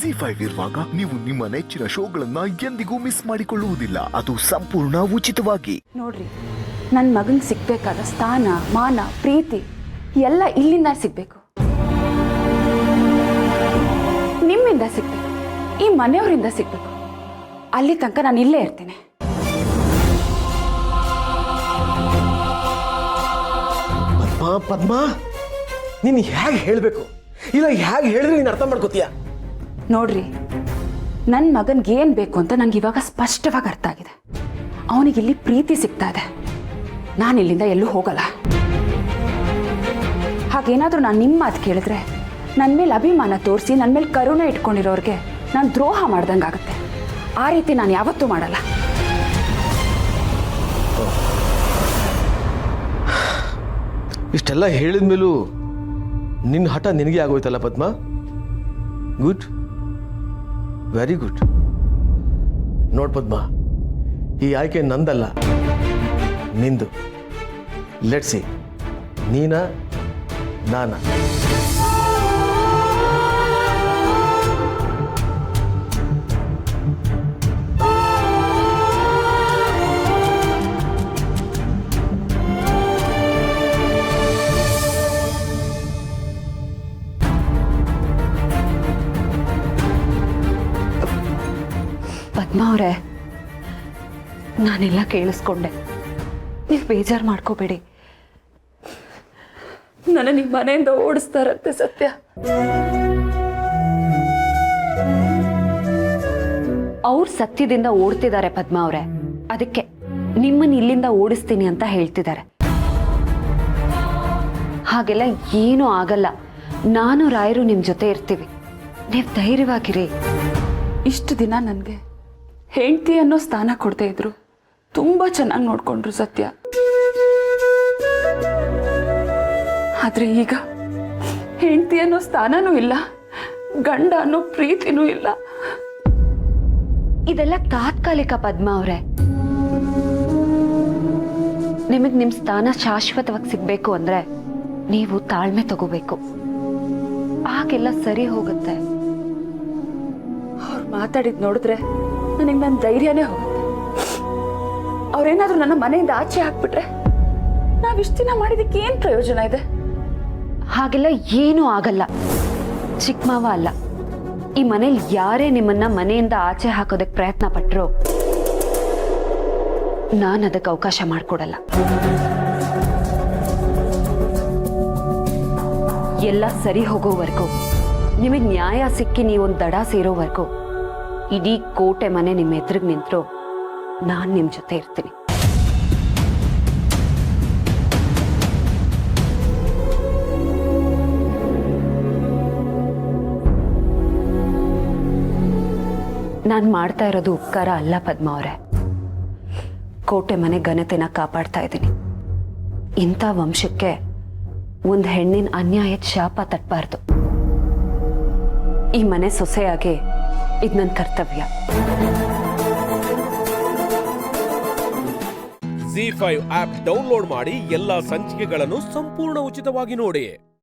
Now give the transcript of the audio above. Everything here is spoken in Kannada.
ZEE5 ಇರುವಾಗ ನೀವು ನಿಮ್ಮ ನೆಚ್ಚಿನ ಶೋಗಳನ್ನ ಎಂದಿಗೂ ಮಿಸ್ ಮಾಡಿಕೊಳ್ಳುವುದಿಲ್ಲ. ಅದು ಸಂಪೂರ್ಣ ಉಚಿತವಾಗಿ. ನೋಡ್ರಿ, ನನ್ನ ಮಗನಿಗೆ ಸಿಗ್ಬೇಕಾದ ಸ್ಥಾನ, ಮಾನ, ಪ್ರೀತಿ ಎಲ್ಲ ಇಲ್ಲಿಂದ ಸಿಗ್ಬೇಕು, ನಿಮ್ಮಿಂದ ಸಿಗ್ಬೇಕು, ಈ ಮನೆಯವರಿಂದ ಸಿಗ್ಬೇಕು. ಅಲ್ಲಿ ತನಕ ನಾನು ಇಲ್ಲೇ ಇರ್ತೇನೆ. ಪದ್ಮ, ನೀನು ಹೇಗೆ ಹೇಳಬೇಕು, ಇಲ್ಲ ಹೇಗೆ ಹೇಳಿದ್ರೆ ನೀನು ಅರ್ಥ ಮಾಡ್ಕೋತೀಯ? ನೋಡ್ರಿ, ನನ್ನ ಮಗನ್ಗೆ ಏನ್ ಬೇಕು ಅಂತ ನಂಗೆ ಇವಾಗ ಸ್ಪಷ್ಟವಾಗಿ ಅರ್ಥ ಆಗಿದೆ. ಅವನಿಗೆ ಇಲ್ಲಿ ಪ್ರೀತಿ ಸಿಗ್ತಾ ಇದೆ. ನಾನು ಇಲ್ಲಿಂದ ಎಲ್ಲೂ ಹೋಗಲ್ಲ. ಹಾಗೇನಾದ್ರೂ ನಾನು ನಿಮ್ಮ ಮಾತು ಕೇಳಿದ್ರೆ ನನ್ನ ಮೇಲೆ ಅಭಿಮಾನ ತೋರಿಸಿ ನನ್ನ ಮೇಲೆ ಕರುಣೆ ಇಟ್ಕೊಂಡಿರೋರಿಗೆ ನಾನು ದ್ರೋಹ ಮಾಡ್ದಂಗಾಗುತ್ತೆ. ಆ ರೀತಿ ನಾನು ಯಾವತ್ತೂ ಮಾಡಲ್ಲ. ಇಷ್ಟೆಲ್ಲ ಹೇಳಿದ ಮೇಲೂ ನಿನ್ನ ಹಠ ನಿನಗೆ ಆಗೋಯ್ತಲ್ಲ ಪದ್ಮ. Good, very good. ನೋಡ್ ಪದ್ಮ, ಈ ಆಯ್ಕೆ ನಂದಲ್ಲ, ನಿಂದು. ಲೆಟ್ಸ್ ಸಿ, ನೀನಾ ನಾನಾ? ಪದ್ಮ ಅವರೇ, ನಾನೆಲ್ಲ ಕೇಳಿಸ್ಕೊಂಡೆ. ನೀವು ಬೇಜಾರು ಮಾಡ್ಕೋಬೇಡಿ. ನನ್ನ ನಿಮ್ಮ ಮನೆಯಿಂದ ಓಡಿಸ್ತಾರಂತೆ ಸತ್ಯ. ಅವ್ರು ಸತ್ಯದಿಂದ ಓಡ್ತಿದ್ದಾರೆ ಪದ್ಮ ಅವರೇ. ಅದಕ್ಕೆ ನಿಮ್ಮನ್ನ ಇಲ್ಲಿಂದ ಓಡಿಸ್ತೀನಿ ಅಂತ ಹೇಳ್ತಿದ್ದಾರೆ. ಹಾಗೆಲ್ಲ ಏನೂ ಆಗಲ್ಲ. ನಾನು ರಾಯರು ನಿಮ್ಮ ಜೊತೆ ಇರ್ತೀವಿ. ನೀವು ಧೈರ್ಯವಾಗಿರಿ. ಇಷ್ಟು ದಿನ ನನಗೆ ಹೆಂಡತಿ ಅನ್ನೋ ಸ್ಥಾನ ಕೊಡ್ತಾ ಇದ್ರು. ತುಂಬಾ ಚೆನ್ನಾಗಿ ನೋಡ್ಕೊಂಡ್ರು ಸತ್ಯ. ಆದ್ರೆ ಈಗ ಹೆಂಡತಿ ಅನ್ನೋ ಸ್ಥಾನನೂ ಇಲ್ಲ, ಗಂಡ ಅನ್ನೋ ಪ್ರೀತಿನೂ ಇಲ್ಲ. ಇದೆಲ್ಲ ತಾತ್ಕಾಲಿಕ ಪದ್ಮ ಅವರೇ. ನಿಮಗೆ ನಿಮ್ಮ ಸ್ಥಾನ ಶಾಶ್ವತವಾಗಿ ಸಿಗ್ಬೇಕು ಅಂದ್ರೆ ನೀವು ತಾಳ್ಮೆ ತಗೋಬೇಕು. ಆಗೆಲ್ಲ ಸರಿ ಹೋಗುತ್ತೆ. ಅವ್ರು ಮಾತಾಡಿದ್ ನೋಡಿದ್ರೆ ನನಗೆ ನನ್ನ ಧೈರ್ಯನೇ ಹೋಗುತ್ತೆ. ಅವ್ರೇನಾದ್ರೂ ನನ್ನ ಮನೆಯಿಂದ ಆಚೆ ಹಾಕ್ಬಿಟ್ರೆ ನಾವಿಷ್ಟು ದಿನ ಮಾಡಿದಕ್ಕೆ ಏನ್ ಪ್ರಯೋಜನ ಇದೆ? ಹಾಗೆಲ್ಲ ಏನೂ ಆಗಲ್ಲ. ಚಿಕ್ಕ ಮಾವ ಅಲ್ಲ, ಈ ಮನೇಲಿ ಯಾರೇ ನಿಮ್ಮನ್ನ ಮನೆಯಿಂದ ಆಚೆ ಹಾಕೋದಕ್ಕೆ ಪ್ರಯತ್ನ ಪಟ್ರು ನಾನು ಅದಕ್ಕೆ ಅವಕಾಶ ಮಾಡಿಕೊಡಲ್ಲ. ಎಲ್ಲ ಸರಿ ಹೋಗೋವರೆಗೂ, ನಿಮಗೆ ನ್ಯಾಯ ಸಿಕ್ಕಿ ನೀವೊಂದು ದಡ ಸೇರೋವರೆಗೂ ಇಡೀ ಕೋಟೆ ಮನೆ ನಿಮ್ಮ ಎದುರಿಗೆ ನಿಂತರು ನಾನು ನಿಮ್ಮ ಜೊತೆ ಇರ್ತೀನಿ. ನಾನು ಮಾಡ್ತಾ ಇರೋದು ಉಪಕಾರ ಅಲ್ಲ ಪದ್ಮ ಅವರೇ. ಕೋಟೆ ಮನೆ ಘನತೆನ ಕಾಪಾಡ್ತಾ ಇದ್ದೀನಿ. ಇಂಥ ವಂಶಕ್ಕೆ ಒಂದು ಹೆಣ್ಣಿನ ಅನ್ಯಾಯದ ಶಾಪ ತಟ್ಟಬಾರ್ದು. ಈ ಮನೆ ಸೊಸೆಯಾಗಿ ಇದು ನನ್ನ ಕರ್ತವ್ಯ. ZEE5 ಆಪ್ ಡೌನ್ಲೋಡ್ ಮಾಡಿ ಎಲ್ಲಾ ಸಂಚಿಕೆಗಳನ್ನು ಸಂಪೂರ್ಣ ಉಚಿತವಾಗಿ ನೋಡಿ.